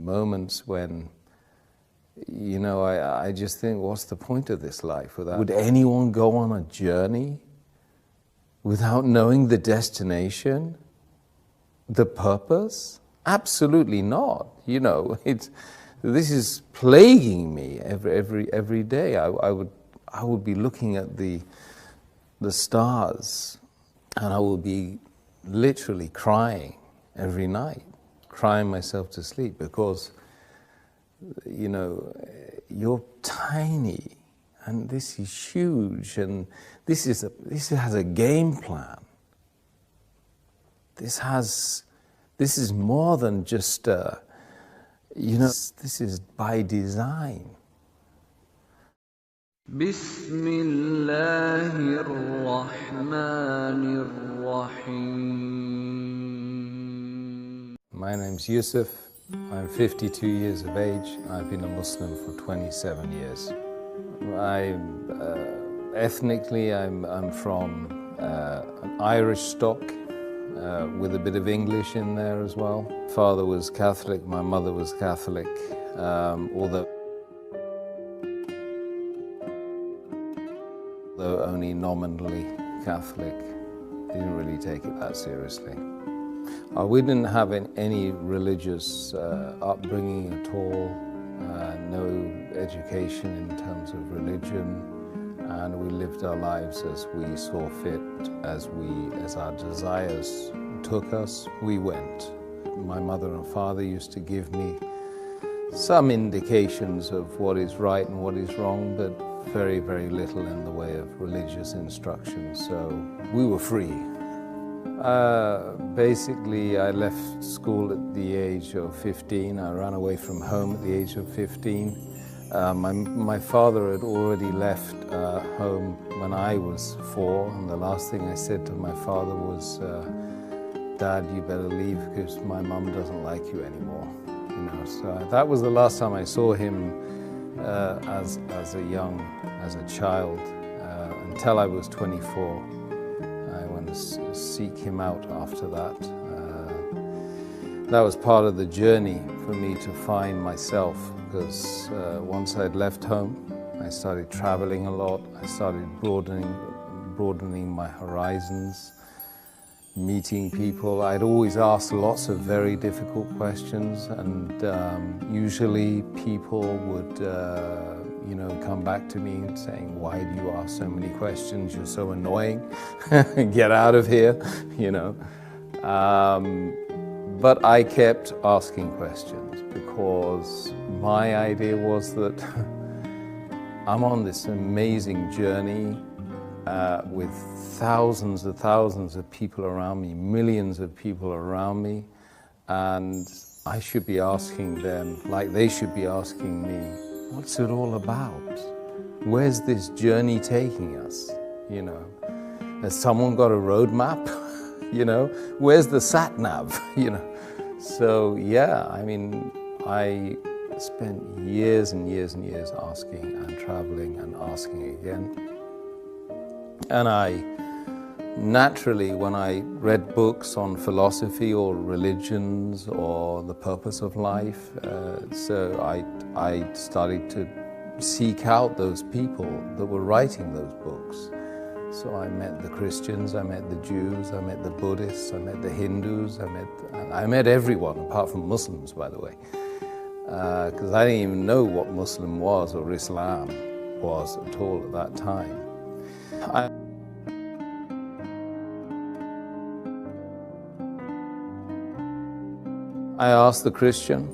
moments when, you know, I just think, what's the point of this life? Would anyone go on a journey without knowing the destination, the purpose? Absolutely not. You know, this is plaguing me every day. I would be looking at the stars, and I would be literally crying every night, crying myself to sleep, because, you know, you're tiny, and this is huge, and this has a game plan. This is more than just, you know, this is by design. Bismillahirrahmanirrahim. My name's Yusuf. I'm 52 years of age. I've been a Muslim for 27 years. Ethnically, I'm from an Irish stock, with a bit of English in there as well. Father was Catholic, my mother was Catholic, although only nominally Catholic. Didn't really take it that seriously. We didn't have any religious upbringing at all, no education in terms of religion, and we lived our lives as we saw fit, as our desires took us, we went. My mother and father used to give me some indications of what is right and what is wrong, but very, very little in the way of religious instruction, so we were free. Basically, I left school at the age of 15. I ran away from home at the age of 15. My father had already left home when I was 4, and the last thing I said to my father was, "Dad, you better leave because my mum doesn't like you anymore." You know, so that was the last time I saw him as a child, until I was 24. I went to seek him out after that. That was part of the journey for me to find myself, because once I'd left home, I started traveling a lot. I started broadening my horizons, meeting people. I'd always ask lots of very difficult questions, and usually people would come back to me and saying, "Why do you ask so many questions? You're so annoying. Get out of here," you know. But I kept asking questions because my idea was that I'm on this amazing journey with thousands of people around me, millions of people around me, and I should be asking them, like they should be asking me, what's it all about? Where's this journey taking us? You know, has someone got a roadmap? You know, where's the sat nav? You know, so yeah, I mean, I spent years and years and years asking and traveling and asking again. And I naturally, when I read books on philosophy or religions or the purpose of life, so I started to seek out those people that were writing those books. So I met the Christians, I met the Jews, I met the Buddhists, I met the Hindus, I met everyone apart from Muslims, by the way, because I didn't even know what Muslim was or Islam was at all at that time. I asked the Christian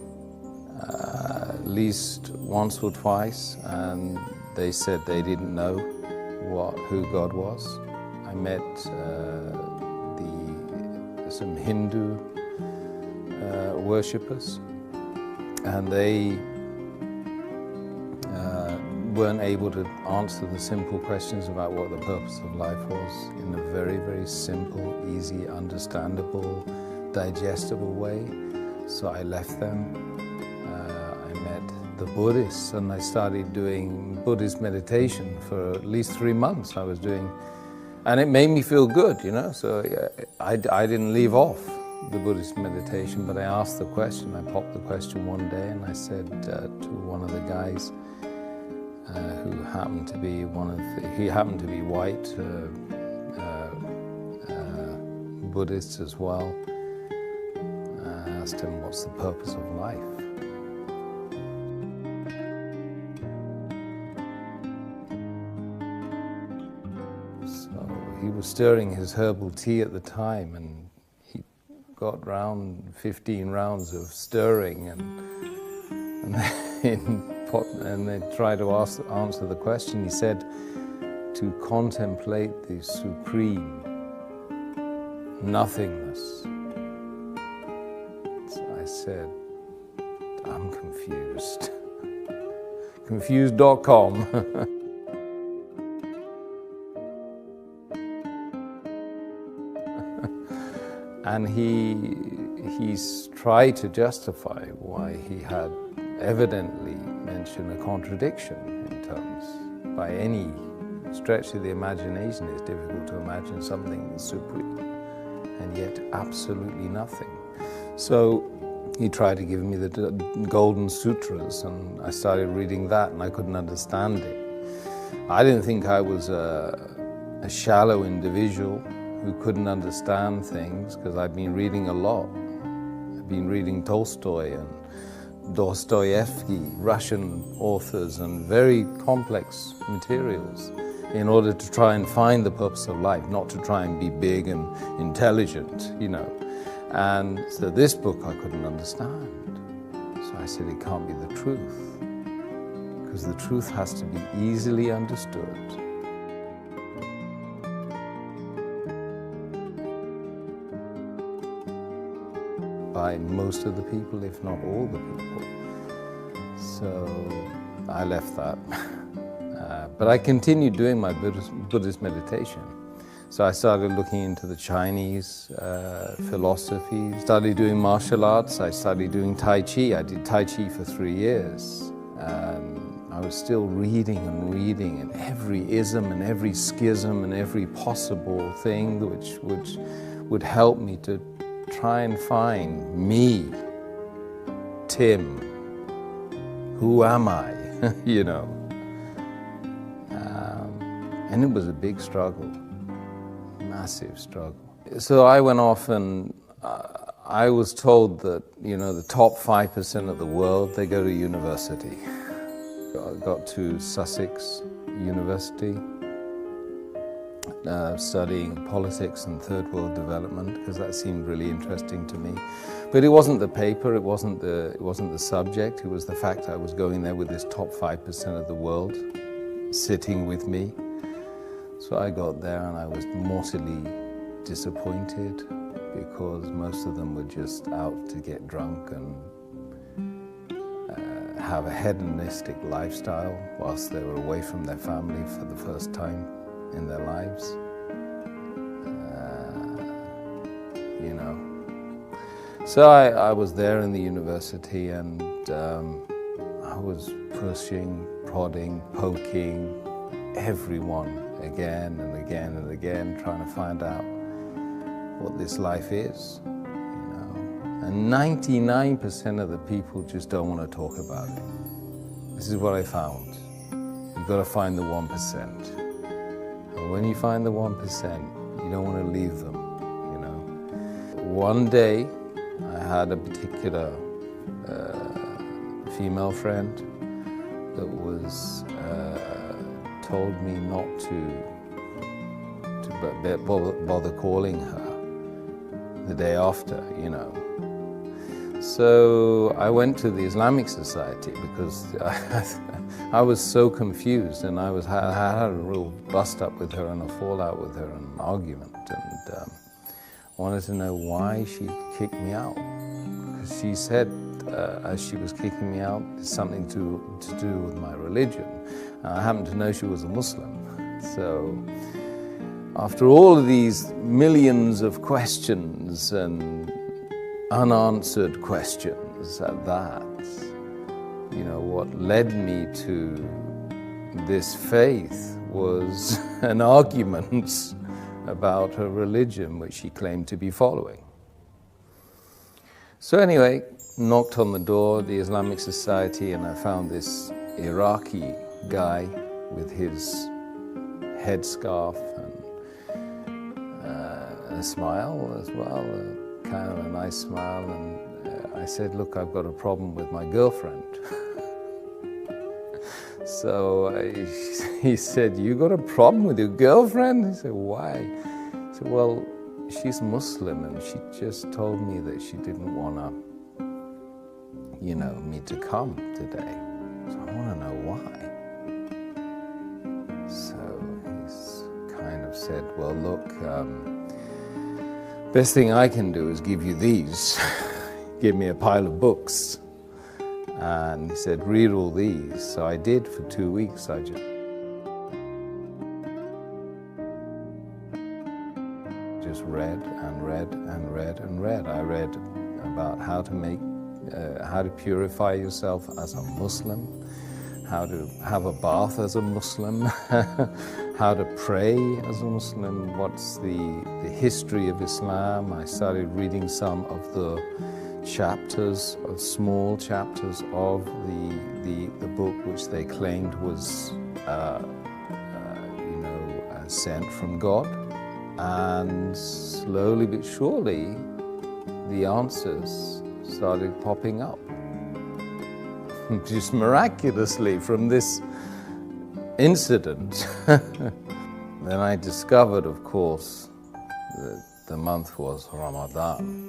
at least once or twice, and they said they didn't know who God was. I met some Hindu worshippers, and they weren't able to answer the simple questions about what the purpose of life was in a very, very simple, easy, understandable, digestible way. So I left them. I met the Buddhists, and I started doing Buddhist meditation for at least 3 months. I was doing, and it made me feel good, you know. So I didn't leave off. the Buddhist meditation, but I asked the question. I popped the question one day and I said to one of the guys who happened to be he happened to be white, Buddhist as well. I asked him, what's the purpose of life? So he was stirring his herbal tea at the time, and he got round 15 rounds of stirring, and they tried to answer the question. He said, to contemplate the supreme nothingness. So I said, I'm confused. Confused.com. And he's tried to justify why he had evidently mentioned a contradiction in terms. By any stretch of the imagination, it's difficult to imagine something supreme and yet absolutely nothing. So he tried to give me the Golden Sutras, and I started reading that, and I couldn't understand it. I didn't think I was a shallow individual who couldn't understand things, because I've been reading a lot. I've been reading Tolstoy and Dostoevsky, Russian authors, and very complex materials in order to try and find the purpose of life, not to try and be big and intelligent, you know. And so this book I couldn't understand. So I said, it can't be the truth, because the truth has to be easily understood. By most of the people, if not all the people. So I left that. But I continued doing my Buddhist meditation. So I started looking into the Chinese philosophy, started doing martial arts, I started doing Tai Chi. I did Tai Chi for 3 years. I was still reading and every ism and every schism and every possible thing which would help me to try and find me, Tim. Who am I? You know. And it was a big struggle, massive struggle. So I went off, and I was told that, you know, the top 5% of the world, they go to university. I got to Sussex University, studying politics and third world development, because that seemed really interesting to me. But it wasn't the paper, it wasn't the subject, it was the fact I was going there with this top 5% of the world sitting with me. So I got there and I was mortally disappointed, because most of them were just out to get drunk and have a hedonistic lifestyle whilst they were away from their family for the first time in their lives. You know. So I was there in the university, and I was pushing, prodding, poking everyone again and again and again, trying to find out what this life is, you know. And 99% of the people just don't want to talk about it. This is what I found. You've got to find the 1%. And when you find the 1%, you don't want to leave them, you know. One day, I had a particular female friend that was told me not to bother calling her the day after, you know. So I went to the Islamic Society, because I was so confused, and I had a real bust up with her and a fallout with her and an argument, and wanted to know why she kicked me out. Because she said, as she was kicking me out, it's something to do with my religion. I happened to know she was a Muslim. So after all of these millions of questions and unanswered questions at that, you know, what led me to this faith was an argument about her religion, which she claimed to be following. So anyway, knocked on the door of the Islamic Society, and I found this Iraqi guy with his headscarf and a smile as well, kind of a nice smile. And I said, look, I've got a problem with my girlfriend. So he said, you got a problem with your girlfriend? He said, why? I said, well, she's Muslim and she just told me that she didn't want to, me to come today. So I want to know why. So he's kind of said, well, look, best thing I can do is give you these. Give me a pile of books. And he said, read all these. So I did for 2 weeks. I just read and read and read and read. I read about how to purify yourself as a Muslim, how to have a bath as a Muslim, how to pray as a Muslim, what's the history of Islam. I started reading some of the chapters, small chapters of the book which they claimed was sent from God, and slowly but surely the answers started popping up, just miraculously from this incident. Then I discovered, of course, that the month was Ramadan.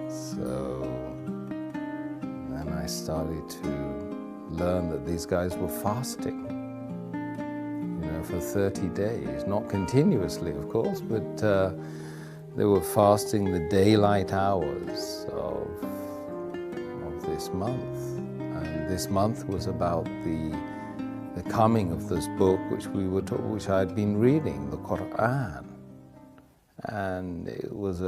So then I started to learn that these guys were fasting, for 30 days, not continuously, of course, but they were fasting the daylight hours of this month. And this month was about the coming of this book, which I had been reading, the Quran, and it was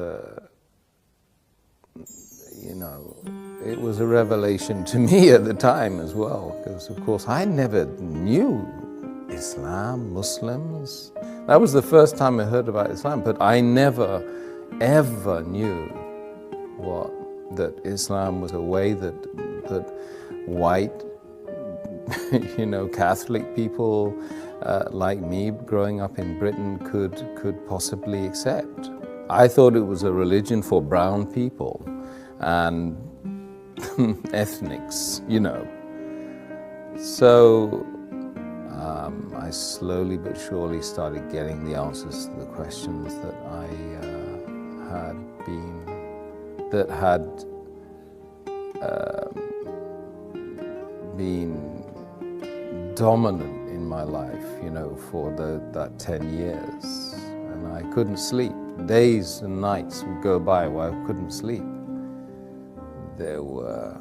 it was a revelation to me at the time as well, because of course I never knew Islam, Muslims. That was the first time I heard about Islam, but I never ever knew that Islam was a way that white, Catholic people like me growing up in Britain could possibly accept. I thought it was a religion for brown people and ethnics, So I slowly but surely started getting the answers to the questions that I had been dominant in my life, for that 10 years. And I couldn't sleep. Days and nights would go by where I couldn't sleep. There were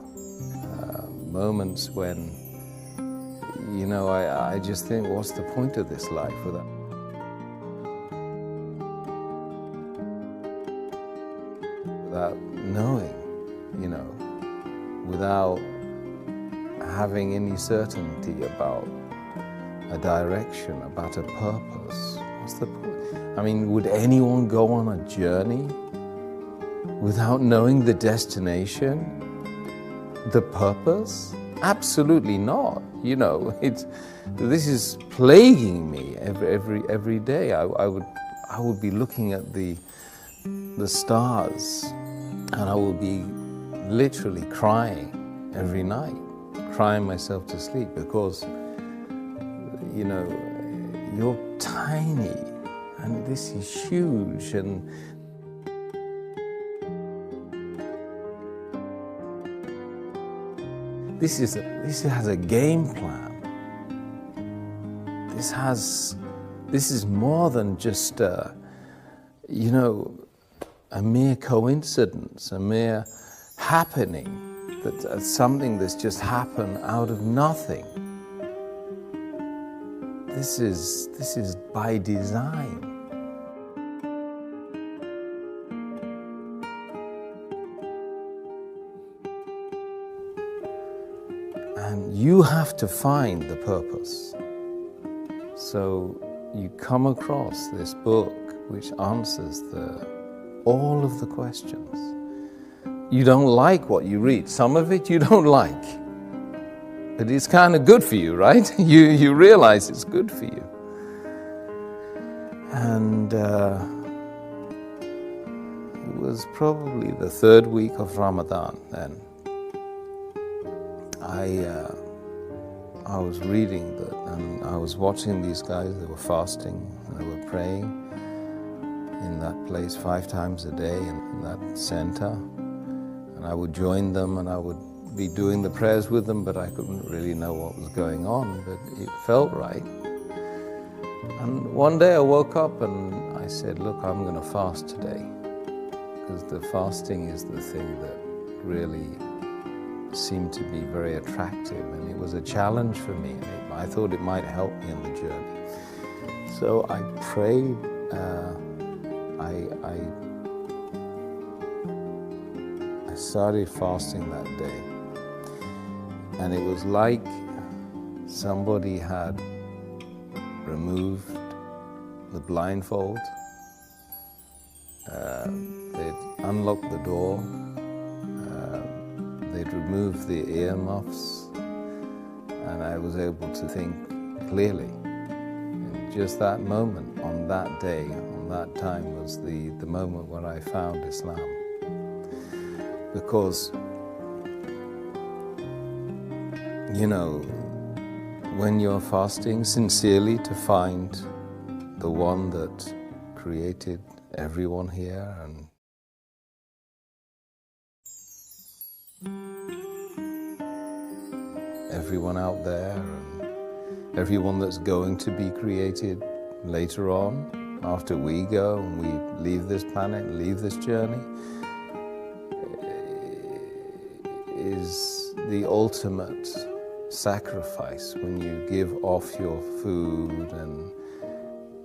moments when, I just think, what's the point of this life without knowing, without having any certainty about a direction, about a purpose? What's the point? I mean, would anyone go on a journey without knowing the destination, the purpose? Absolutely not. This is plaguing me every day. I would be looking at the stars, and I would be literally crying every night, crying myself to sleep, because you're tiny and this is huge, and this has a game plan. This is more than just a mere coincidence, a mere happening, that's something that's just happened out of nothing. This is by design. And you have to find the purpose. So you come across this book which answers all of the questions. you don't like what you read. Some of it you don't like. But it's kind of good for you, right? You realize it's good for you. And it was probably the third week of Ramadan then. I was reading that, and I was watching these guys. They were fasting, and they were praying in that place 5 times a day in that center. And I would join them, and I would be doing the prayers with them, but I couldn't really know what was going on, but it felt right. And one day I woke up and I said, look, I'm going to fast today, because the fasting is the thing that really seemed to be very attractive, and it was a challenge for me. I thought it might help me in the journey. So I prayed, I started fasting that day, and it was like somebody had removed the blindfold, they'd unlocked the door, they'd removed the earmuffs, and I was able to think clearly. And just that moment, on that day, on that time, was the moment when I found Islam. Because, you know, when you're fasting sincerely to find the one that created everyone here and everyone out there and everyone that's going to be created later on, after we go and we leave this planet, leave this journey, is the ultimate sacrifice when you give off your food and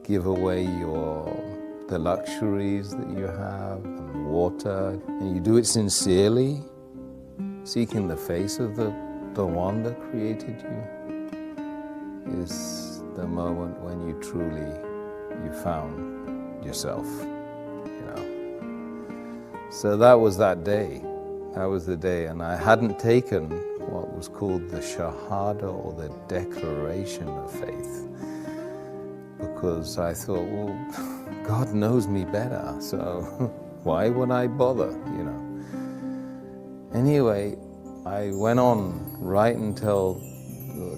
give away the luxuries that you have and water, and you do it sincerely, seeking the face of the one that created you, is the moment when you found yourself, you know. So that was that day. That was the day, and I hadn't taken what was called the Shahada, or the declaration of faith, because I thought, well, God knows me better, so why would I bother, you know? Anyway, I went on right until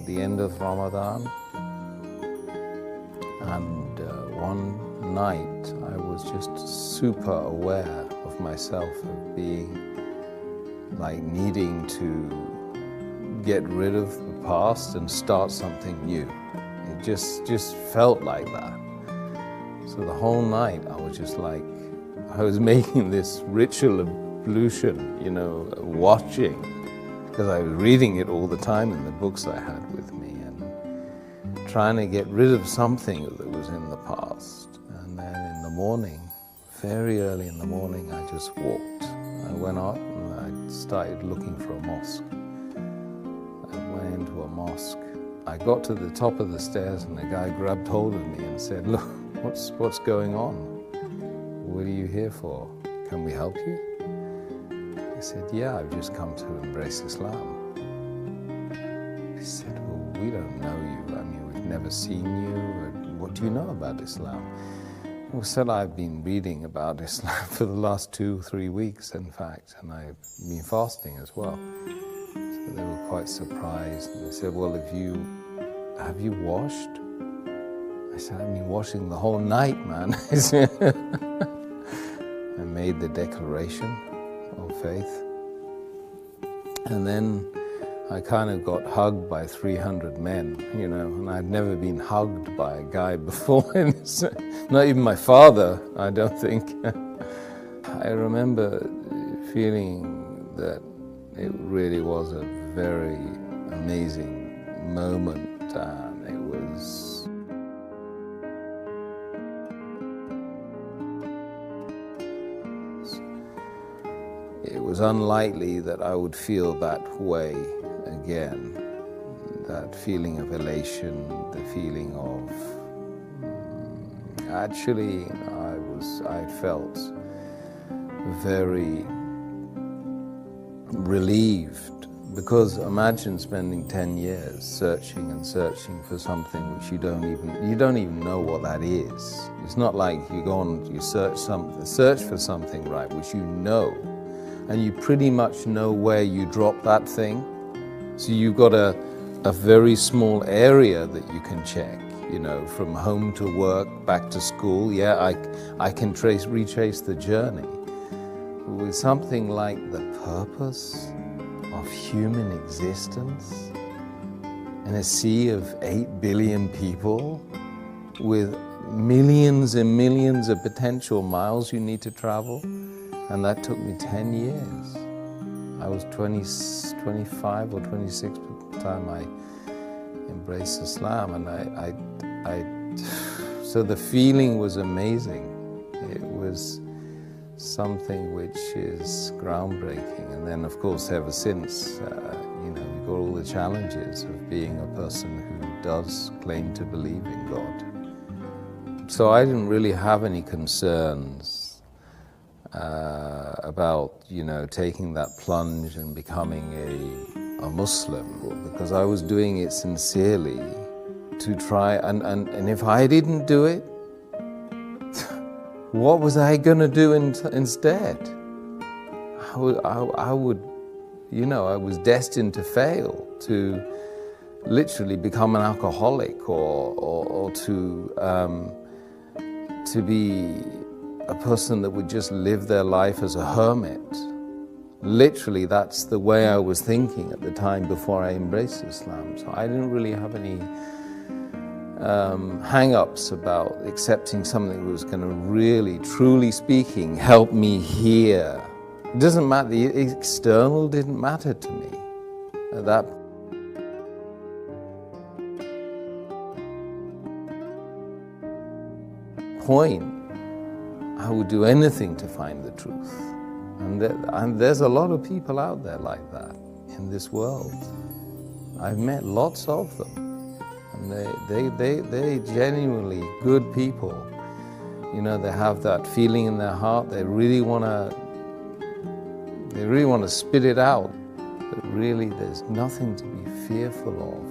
the end of Ramadan, and one night I was just super aware of myself, of being like needing to get rid of the past and start something new. It just felt like that. So the whole night I was just like, I was making this ritual ablution, you know, watching, because I was reading it all the time in the books I had with me, and trying to get rid of something that was in the past. And then in the morning, very early in the morning, I just walked. I went out and I started looking for a mosque. I went into a mosque. I got to the top of the stairs, and the guy grabbed hold of me and said, look, what's going on? What are you here for? Can we help you? I said, yeah, I've just come to embrace Islam. He said, well, we don't know you. I mean, we've never seen you. What do you know about Islam? I said, I've been reading about Islam for the last 2-3 weeks, in fact, and I've been fasting as well. So they were quite surprised. And they said, well, have you washed? I said, I've been washing the whole night, man. I made the declaration of faith. And then I kind of got hugged by 300 men, you know, and I'd never been hugged by a guy before. Not even my father, I don't think. I remember feeling that it really was a very amazing moment, and it was unlikely that I would feel that way again. That feeling of elation, the feeling of actually I felt very relieved. Because imagine spending 10 years searching and searching for something which you don't even know what that is. It's not like you go on, you search for something, right, which you know, and you pretty much know where you drop that thing. So you've got a very small area that you can check, you know, from home to work, back to school. Yeah, I can retrace the journey. With something like the purpose of human existence in a sea of 8 billion people with millions and millions of potential miles you need to travel, and that took me 10 years. I was 25 or 26 at the time I embraced Islam, and so the feeling was amazing. It was something which is groundbreaking. And then, of course, ever since, we've got all the challenges of being a person who does claim to believe in God. So I didn't really have any concerns about, taking that plunge and becoming a Muslim, because I was doing it sincerely to try, and if I didn't do it, what was I going to do instead? I was destined to fail, to literally become an alcoholic, or to be a person that would just live their life as a hermit. Literally, that's the way I was thinking at the time before I embraced Islam. So I didn't really have any hang-ups about accepting something that was going to really, truly speaking, help me here. It doesn't matter, the external didn't matter to me at that point. I would do anything to find the truth. And there's a lot of people out there like that in this world. I've met lots of them. And they genuinely good people. They have that feeling in their heart. They really want to spit it out. But really, there's nothing to be fearful of.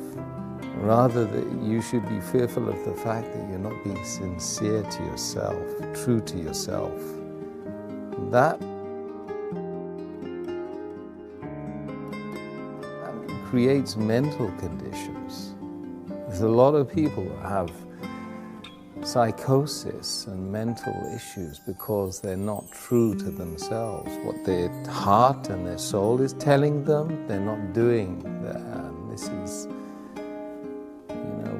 Rather, that you should be fearful of the fact that you're not being sincere to yourself, true to yourself. That creates mental conditions. There's a lot of people that have psychosis and mental issues because they're not true to themselves. What their heart and their soul is telling them, they're not doing that. And this is,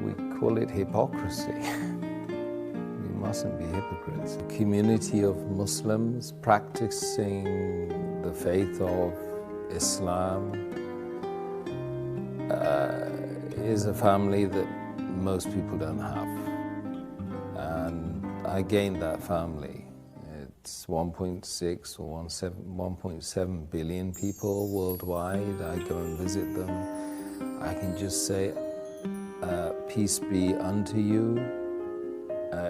we call it hypocrisy. We mustn't be hypocrites. A community of Muslims practicing the faith of Islam is a family that most people don't have. And I gained that family. It's 1.6 or 1.7 billion people worldwide. I go and visit them. I can just say, peace be unto you,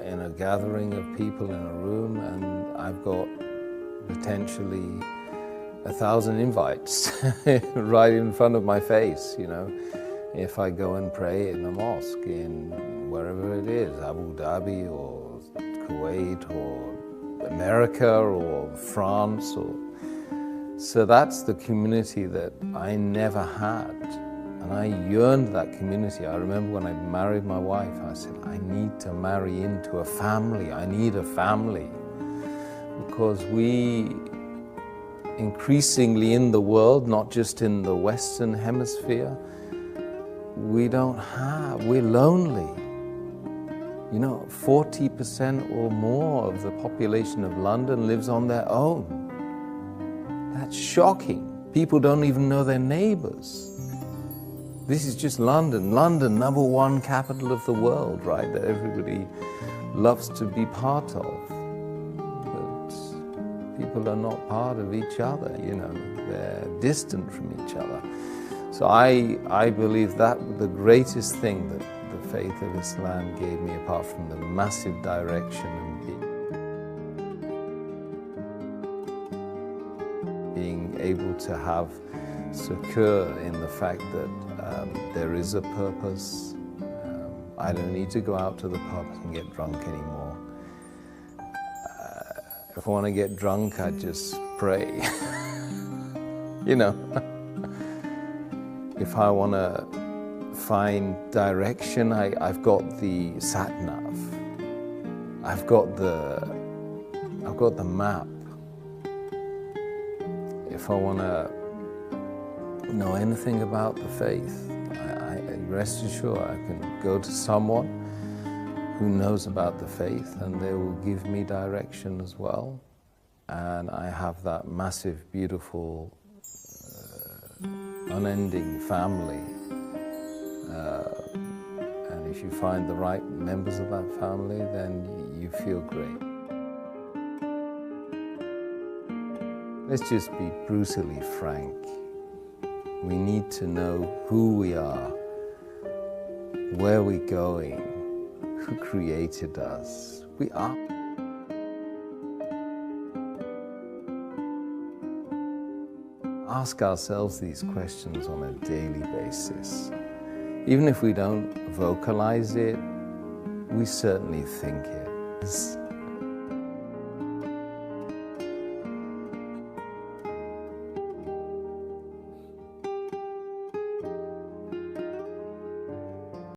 in a gathering of people in a room, and I've got potentially 1,000 invites right in front of my face, if I go and pray in a mosque in wherever it is, Abu Dhabi or Kuwait or America or France. So that's the community that I never had. And I yearned that community. I remember when I married my wife, I said, I need to marry into a family. I need a family. Because we increasingly in the world, not just in the Western Hemisphere, we're lonely. 40% or more of the population of London lives on their own. That's shocking. People don't even know their neighbors. This is just London. London, #1 capital of the world, right? That everybody loves to be part of. But people are not part of each other, they're distant from each other. So I believe that the greatest thing that the faith of Islam gave me, apart from the massive direction and being able able to have secure in the fact that there is a purpose. I don't need to go out to the pub and get drunk anymore. If I want to get drunk, I just pray. You know, if I want to find direction, I've got the sat-nav. I've got the map. If I want to know anything about the faith, I rest assured I can go to someone who knows about the faith, and they will give me direction as well. And I have that massive, beautiful, unending family. And if you find the right members of that family, then you feel great. Let's just be brutally frank. We need to know who we are, where we're going, who created us. We are. Ask ourselves these questions on a daily basis. Even if we don't vocalize it, we certainly think it.